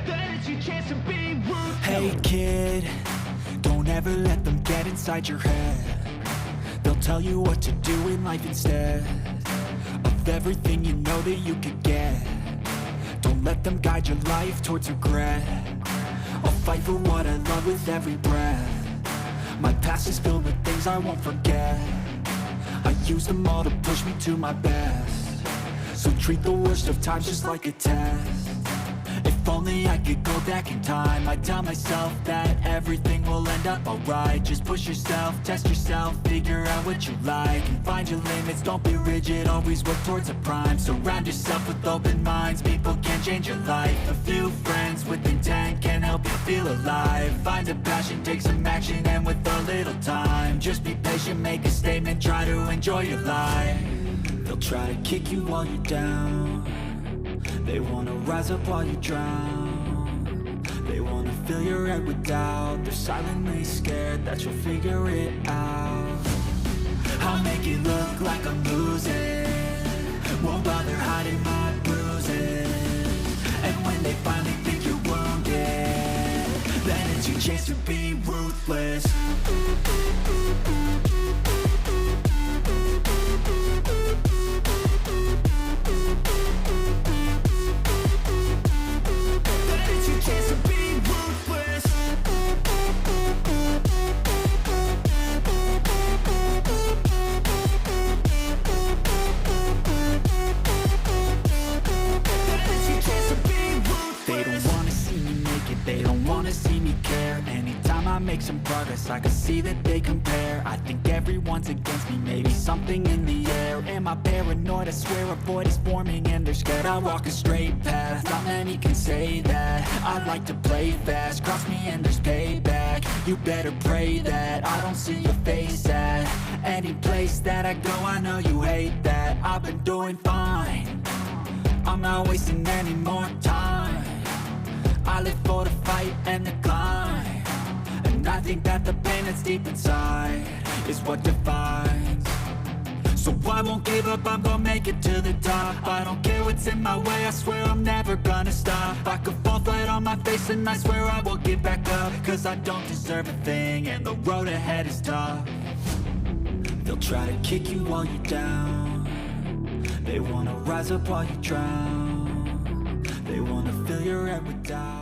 Then it's your chance to be ruthless. Hey kid, don't ever let them get inside your head. They'll tell you what to do in life instead of everything you know that you could get. Don't let them guide your life towards regret. I'll fight for what I love with every breath. My past is filled with things I won't forget. I use them all to push me to my best. So treat the worst of times just like a test. If only I could go back in time, I'd tell myself that everything will end up alright. Just push yourself, test yourself, figure out what you like, and find your limits, don't be rigid, always work towards a prime. Surround yourself with open minds, people can change your life. A few friends with intent can help you feel alive. Find a passion, take some action, and with a little time, just be patient, make a statement, try to enjoy your life. They'll try to kick you while you're down. They wanna rise up while you drown. They wanna fill your head with doubt. They're silently scared that you'll figure it out. I'll make it look like I'm losing, won't bother hiding my bruises. And when they finally think you're wounded, then it's your chance to be ruthless. They don't wanna see me care. Anytime I make some progress, I can see that they compare. I think everyone's against me, maybe something in the air. Am I paranoid? I swear a void is forming and they're scared. I walk a straight path, not many can say that. I like to play fast, cross me and there's payback. You better pray that I don't see your face at any place that I go. I know you hate that. I've been doing fine, I'm not wasting any more time. I live for the fight and the climb, and I think that the pain that's deep inside is what defines. So I won't give up, I'm gonna make it to the top. I don't care what's in my way, I swear I'm never gonna stop. I could fall flat on my face and I swear I will get back up, cause I don't deserve a thing and the road ahead is tough. They'll try to kick you while you're down. They wanna rise up while you drown. They wanna fill your head with doubt.